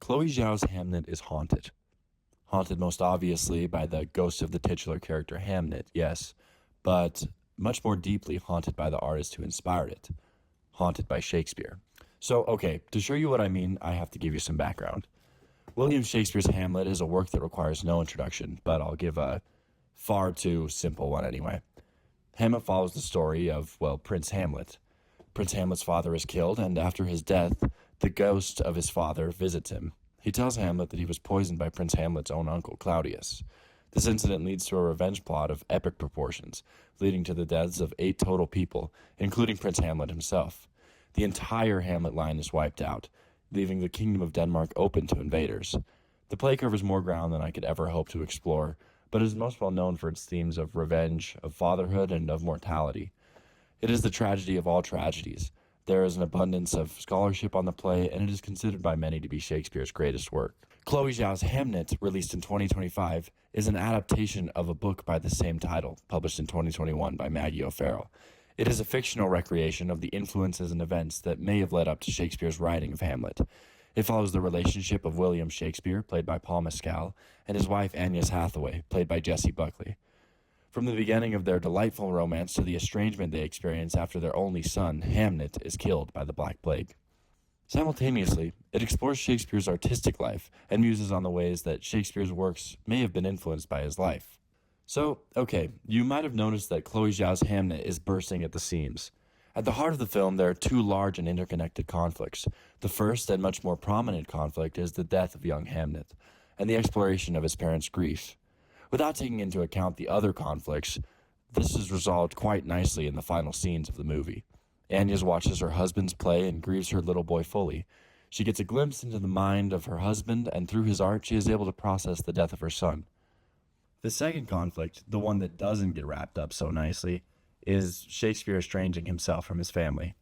Chloe Zhao's Hamnet is haunted. Haunted most obviously by the ghost of the titular character Hamnet, yes, but much more deeply haunted by the artist who inspired it. Haunted by Shakespeare. So, okay, to show you what I mean, I have to give you some background. William Shakespeare's Hamlet is a work that requires no introduction, but I'll give a far too simple one anyway. Hamlet follows the story of, well, Prince Hamlet. Prince Hamlet's father is killed, and after his death, the ghost of his father visits him. He tells Hamlet that he was poisoned by Prince Hamlet's own uncle, Claudius. This incident leads to a revenge plot of epic proportions, leading to the deaths of 8 total people, including Prince Hamlet himself. The entire Hamlet line is wiped out, leaving the Kingdom of Denmark open to invaders. The play covers more ground than I could ever hope to explore, but is most well known for its themes of revenge, of fatherhood, and of mortality. It is the tragedy of all tragedies. There is an abundance of scholarship on the play, and it is considered by many to be Shakespeare's greatest work. Chloé Zhao's Hamnet, released in 2025, is an adaptation of a book by the same title, published in 2021 by Maggie O'Farrell. It is a fictional recreation of the influences and events that may have led up to Shakespeare's writing of Hamlet. It follows the relationship of William Shakespeare, played by Paul Mescal, and his wife Agnes Hathaway, played by Jessie Buckley. From the beginning of their delightful romance to the estrangement they experience after their only son, Hamnet, is killed by the Black Plague. Simultaneously, it explores Shakespeare's artistic life and muses on the ways that Shakespeare's works may have been influenced by his life. So, okay, you might have noticed that Chloé Zhao's Hamnet is bursting at the seams. At the heart of the film, there are 2 large and interconnected conflicts. The first and much more prominent conflict is the death of young Hamnet, and the exploration of his parents' grief. Without taking into account the other conflicts, this is resolved quite nicely in the final scenes of the movie. Agnes watches her husband's play and grieves her little boy fully. She gets a glimpse into the mind of her husband, and through his art, she is able to process the death of her son. The second conflict, the one that doesn't get wrapped up so nicely, is Shakespeare estranging himself from his family.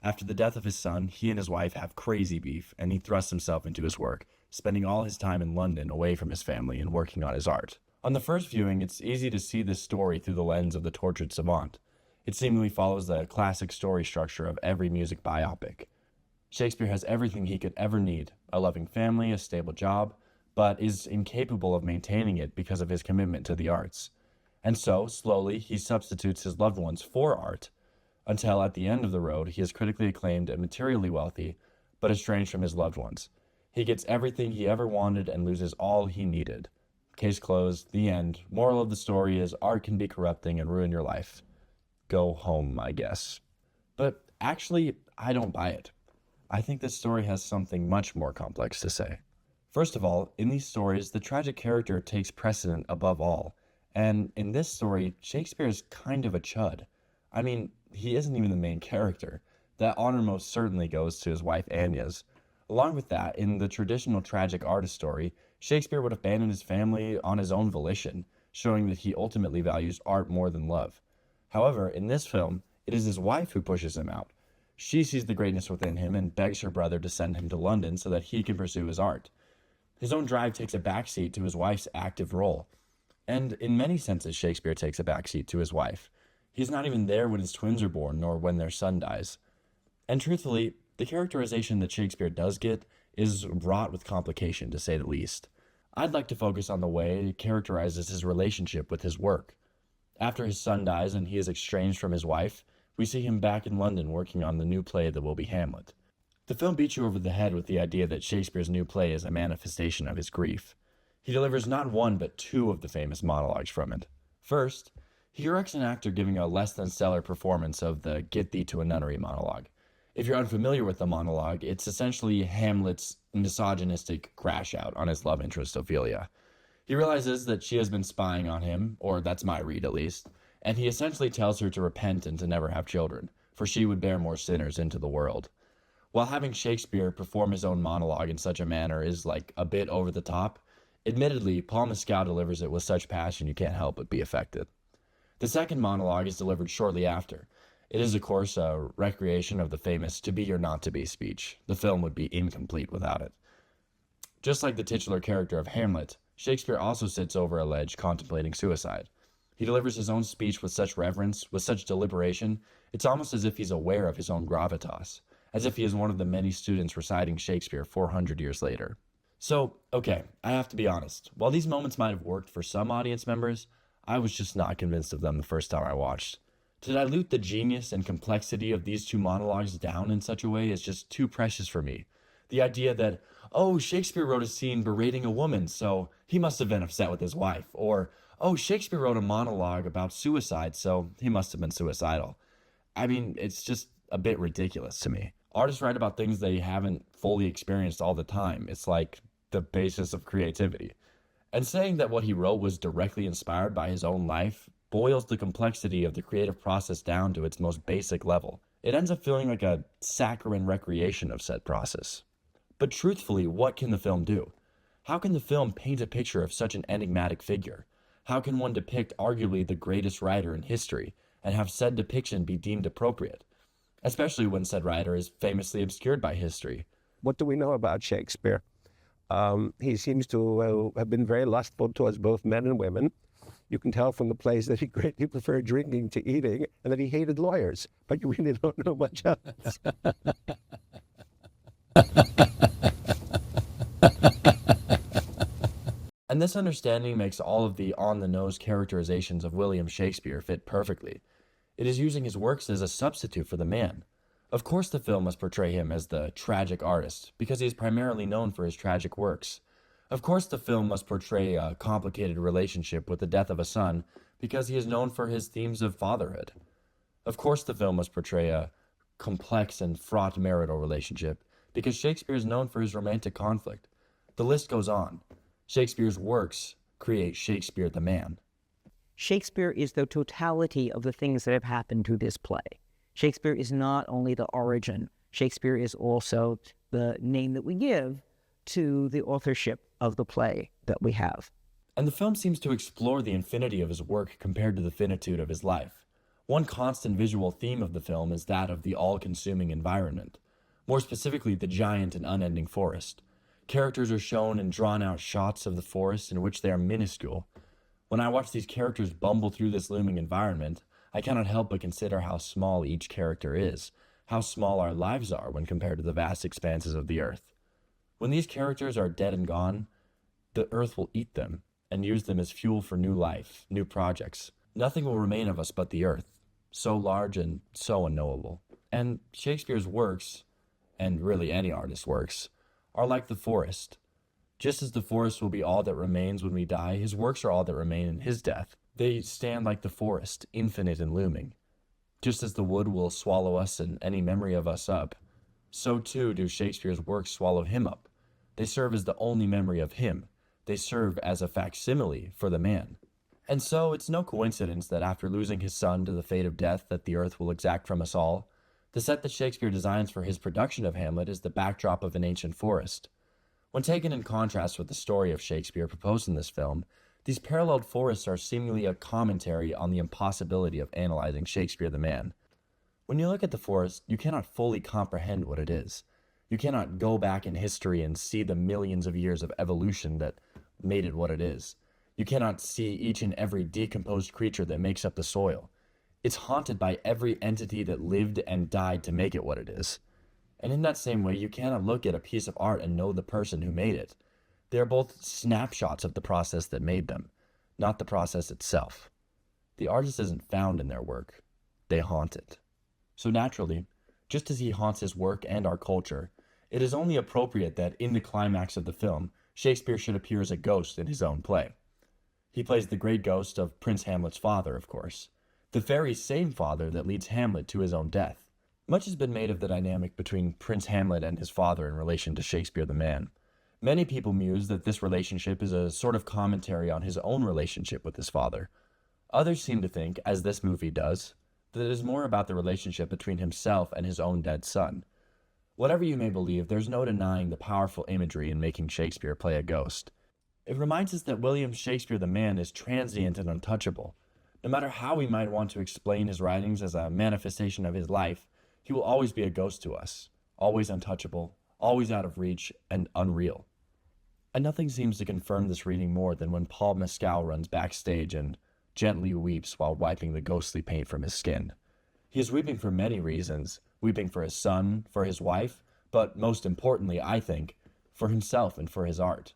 After the death of his son, he and his wife have crazy beef, and he thrusts himself into his work, spending all his time in London away from his family and working on his art. On the first viewing, it's easy to see this story through the lens of the tortured savant. It seemingly follows the classic story structure of every music biopic. Shakespeare has everything he could ever need, a loving family, a stable job, but is incapable of maintaining it because of his commitment to the arts. And so, slowly, he substitutes his loved ones for art, until at the end of the road, he is critically acclaimed and materially wealthy, but estranged from his loved ones. He gets everything he ever wanted and loses all he needed. Case closed, the end. Moral of the story is art can be corrupting and ruin your life. Go home, I guess. But actually, I don't buy it. I think this story has something much more complex to say. First of all, in these stories, the tragic character takes precedent above all. And in this story, Shakespeare is kind of a chud. I mean, he isn't even the main character. That honor most certainly goes to his wife Agnes. Along with that, in the traditional tragic artist story, Shakespeare would abandon his family on his own volition, showing that he ultimately values art more than love. However, in this film, it is his wife who pushes him out. She sees the greatness within him and begs her brother to send him to London so that he can pursue his art. His own drive takes a backseat to his wife's active role. And in many senses, Shakespeare takes a backseat to his wife. He's not even there when his twins are born, nor when their son dies. And truthfully, the characterization that Shakespeare does get is wrought with complication, to say the least. I'd like to focus on the way he characterizes his relationship with his work. After his son dies and he is estranged from his wife, we see him back in London working on the new play that will be Hamlet. The film beats you over the head with the idea that Shakespeare's new play is a manifestation of his grief. He delivers not 1 but 2 of the famous monologues from it. First, he directs an actor giving a less than stellar performance of the "Get Thee to a Nunnery" monologue. If you're unfamiliar with the monologue, it's essentially Hamlet's misogynistic crash out on his love interest Ophelia. He realizes that she has been spying on him, or that's my read at least, and he essentially tells her to repent and to never have children, for she would bear more sinners into the world. While having Shakespeare perform his own monologue in such a manner is like a bit over the top, admittedly, Paul Mescal delivers it with such passion you can't help but be affected. The second monologue is delivered shortly after. It is, of course, a recreation of the famous "to be or not to be" speech. The film would be incomplete without it. Just like the titular character of Hamlet, Shakespeare also sits over a ledge contemplating suicide. He delivers his own speech with such reverence, with such deliberation, it's almost as if he's aware of his own gravitas, as if he is one of the many students reciting Shakespeare 400 years later. So, okay, I have to be honest. While these moments might have worked for some audience members, I was just not convinced of them the first time I watched. To dilute the genius and complexity of these two monologues down in such a way is just too precious for me. The idea that, oh, Shakespeare wrote a scene berating a woman, so he must have been upset with his wife. Or, oh, Shakespeare wrote a monologue about suicide, so he must have been suicidal. I mean, it's just a bit ridiculous to me. Artists write about things they haven't fully experienced all the time. It's like the basis of creativity. And saying that what he wrote was directly inspired by his own life boils the complexity of the creative process down to its most basic level. It ends up feeling like a saccharine recreation of said process. But truthfully, what can the film do? How can the film paint a picture of such an enigmatic figure? How can one depict arguably the greatest writer in history and have said depiction be deemed appropriate? Especially when said writer is famously obscured by history. What do we know about Shakespeare? He seems to have been very lustful towards both men and women. You can tell from the plays that he greatly preferred drinking to eating and that he hated lawyers, but you really don't know much else. And this understanding makes all of the on-the-nose characterizations of William Shakespeare fit perfectly. It is using his works as a substitute for the man. Of course the film must portray him as the tragic artist, because he is primarily known for his tragic works. Of course the film must portray a complicated relationship with the death of a son, because he is known for his themes of fatherhood. Of course the film must portray a complex and fraught marital relationship, because Shakespeare is known for his romantic conflict. The list goes on. Shakespeare's works create Shakespeare the man. Shakespeare is the totality of the things that have happened to this play. Shakespeare is not only the origin, Shakespeare is also the name that we give to the authorship of the play that we have. And the film seems to explore the infinity of his work compared to the finitude of his life. One constant visual theme of the film is that of the all-consuming environment, more specifically the giant and unending forest. Characters are shown in drawn-out shots of the forest in which they are minuscule. When I watch these characters bumble through this looming environment, I cannot help but consider how small each character is, how small our lives are when compared to the vast expanses of the earth. When these characters are dead and gone, the earth will eat them and use them as fuel for new life, new projects. Nothing will remain of us but the earth, so large and so unknowable. And Shakespeare's works, and really any artist's works, are like the forest. Just as the forest will be all that remains when we die, his works are all that remain in his death. They stand like the forest, infinite and looming. Just as the wood will swallow us and any memory of us up, so too do Shakespeare's works swallow him up. They serve as the only memory of him. They serve as a facsimile for the man. And so it's no coincidence that after losing his son to the fate of death that the earth will exact from us all, the set that Shakespeare designs for his production of Hamlet is the backdrop of an ancient forest. When taken in contrast with the story of Shakespeare proposed in this film, these paralleled forests are seemingly a commentary on the impossibility of analyzing Shakespeare the man. When you look at the forest, you cannot fully comprehend what it is. You cannot go back in history and see the millions of years of evolution that made it what it is. You cannot see each and every decomposed creature that makes up the soil. It's haunted by every entity that lived and died to make it what it is. And in that same way, you cannot look at a piece of art and know the person who made it. They are both snapshots of the process that made them, not the process itself. The artist isn't found in their work. They haunt it. So naturally, just as he haunts his work and our culture, it is only appropriate that in the climax of the film, Shakespeare should appear as a ghost in his own play. He plays the great ghost of Prince Hamlet's father, of course, the very same father that leads Hamlet to his own death. Much has been made of the dynamic between Prince Hamlet and his father in relation to Shakespeare the man. Many people muse that this relationship is a sort of commentary on his own relationship with his father. Others seem to think, as this movie does, that it is more about the relationship between himself and his own dead son. Whatever you may believe, there's no denying the powerful imagery in making Shakespeare play a ghost. It reminds us that William Shakespeare the man is transient and untouchable. No matter how we might want to explain his writings as a manifestation of his life, he will always be a ghost to us, always untouchable, always out of reach, and unreal. And nothing seems to confirm this reading more than when Paul Mescal runs backstage and gently weeps while wiping the ghostly paint from his skin. He is weeping for many reasons, weeping for his son, for his wife, but most importantly, I think, for himself and for his art.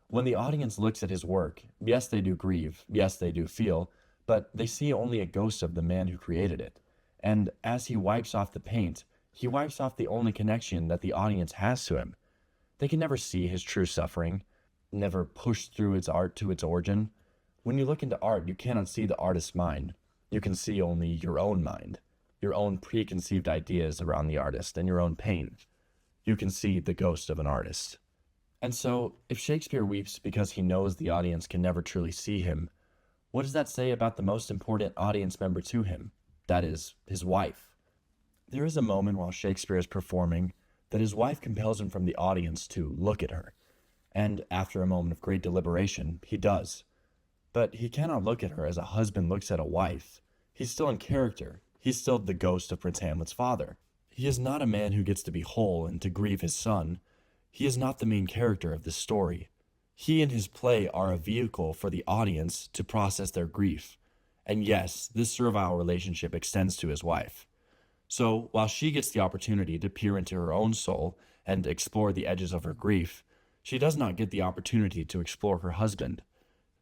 When the audience looks at his work, yes, they do grieve, yes, they do feel, but they see only a ghost of the man who created it. And as he wipes off the paint, he wipes off the only connection that the audience has to him. They can never see his true suffering, never push through its art to its origin. When you look into art, you cannot see the artist's mind. You can see only your own mind, your own preconceived ideas around the artist, and your own pain. You can see the ghost of an artist. And so, if Shakespeare weeps because he knows the audience can never truly see him, what does that say about the most important audience member to him? That is, his wife. There is a moment while Shakespeare is performing that his wife compels him from the audience to look at her. And after a moment of great deliberation, he does. But he cannot look at her as a husband looks at a wife. He's still in character. He's still the ghost of Prince Hamlet's father. He is not a man who gets to be whole and to grieve his son. He is not the main character of this story. He and his play are a vehicle for the audience to process their grief. And yes, this servile relationship extends to his wife. So, while she gets the opportunity to peer into her own soul and explore the edges of her grief, she does not get the opportunity to explore her husband.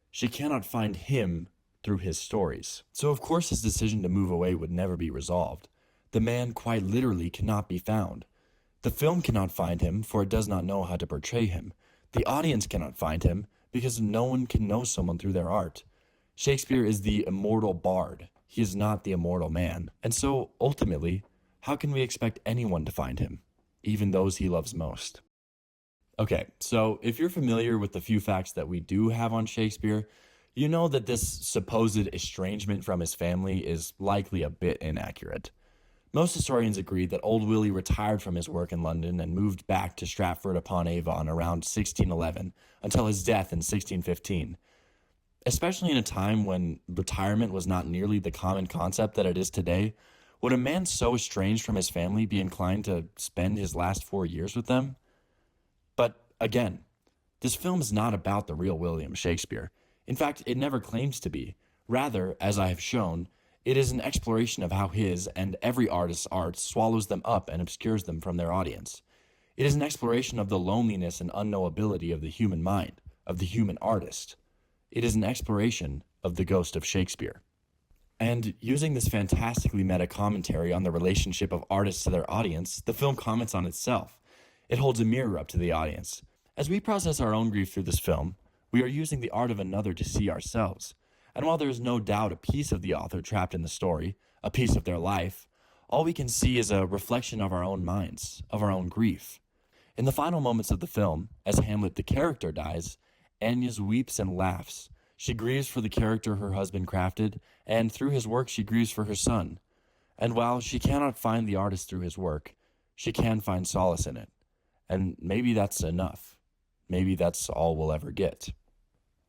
She cannot find him through his stories. So, of course, his decision to move away would never be resolved. The man quite literally cannot be found. The film cannot find him, for it does not know how to portray him. The audience cannot find him, because no one can know someone through their art. Shakespeare is the immortal bard. He is not the immortal man. And so, ultimately, how can we expect anyone to find him, even those he loves most? Okay, so if you're familiar with the few facts that we do have on Shakespeare, you know that this supposed estrangement from his family is likely a bit inaccurate. Most historians agree that Old Willie retired from his work in London and moved back to Stratford-upon-Avon around 1611 until his death in 1615. Especially in a time when retirement was not nearly the common concept that it is today, would a man so estranged from his family be inclined to spend his last 4 years with them? But again, this film is not about the real William Shakespeare. In fact, it never claims to be. Rather, as I have shown, it is an exploration of how his and every artist's art swallows them up and obscures them from their audience. It is an exploration of the loneliness and unknowability of the human mind, of the human artist. It is an exploration of the ghost of Shakespeare. And using this fantastically meta commentary on the relationship of artists to their audience, the film comments on itself. It holds a mirror up to the audience. As we process our own grief through this film, we are using the art of another to see ourselves. And while there is no doubt a piece of the author trapped in the story, a piece of their life, all we can see is a reflection of our own minds, of our own grief. In the final moments of the film, as Hamlet the character dies, Agnes weeps and laughs. She grieves for the character her husband crafted, and through his work she grieves for her son. And while she cannot find the artist through his work, she can find solace in it. And maybe that's enough. Maybe that's all we'll ever get.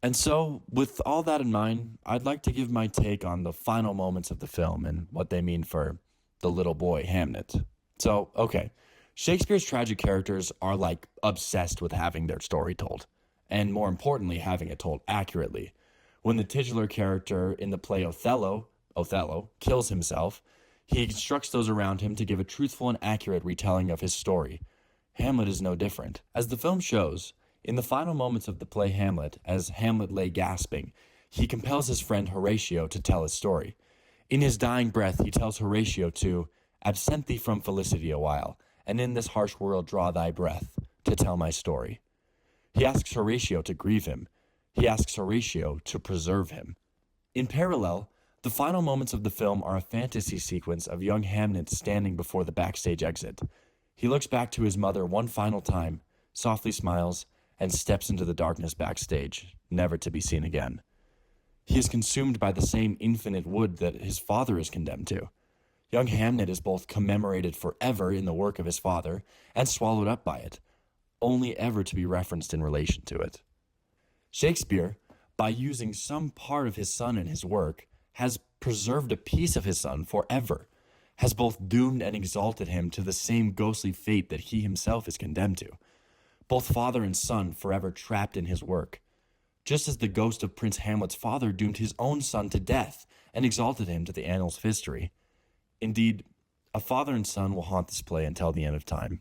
And so, with all that in mind, I'd like to give my take on the final moments of the film and what they mean for the little boy, Hamnet. So, okay, Shakespeare's tragic characters are like obsessed with having their story told, and more importantly, having it told accurately. When the titular character in the play Othello, kills himself, he instructs those around him to give a truthful and accurate retelling of his story. Hamlet is no different. As the film shows, in the final moments of the play Hamlet, as Hamlet lay gasping, he compels his friend Horatio to tell his story. In his dying breath, he tells Horatio to absent thee from felicity a while, and in this harsh world draw thy breath, to tell my story. He asks Horatio to grieve him. He asks Horatio to preserve him. In parallel, the final moments of the film are a fantasy sequence of young Hamnet standing before the backstage exit. He looks back to his mother one final time, softly smiles, and steps into the darkness backstage, never to be seen again. He is consumed by the same infinite wood that his father is condemned to. Young Hamnet is both commemorated forever in the work of his father and swallowed up by it, only ever to be referenced in relation to it. Shakespeare, by using some part of his son in his work, has preserved a piece of his son forever, has both doomed and exalted him to the same ghostly fate that he himself is condemned to. Both father and son forever trapped in his work. just as the ghost of Prince Hamlet's father doomed his own son to death and exalted him to the annals of history. Indeed, a father and son will haunt this play until the end of time.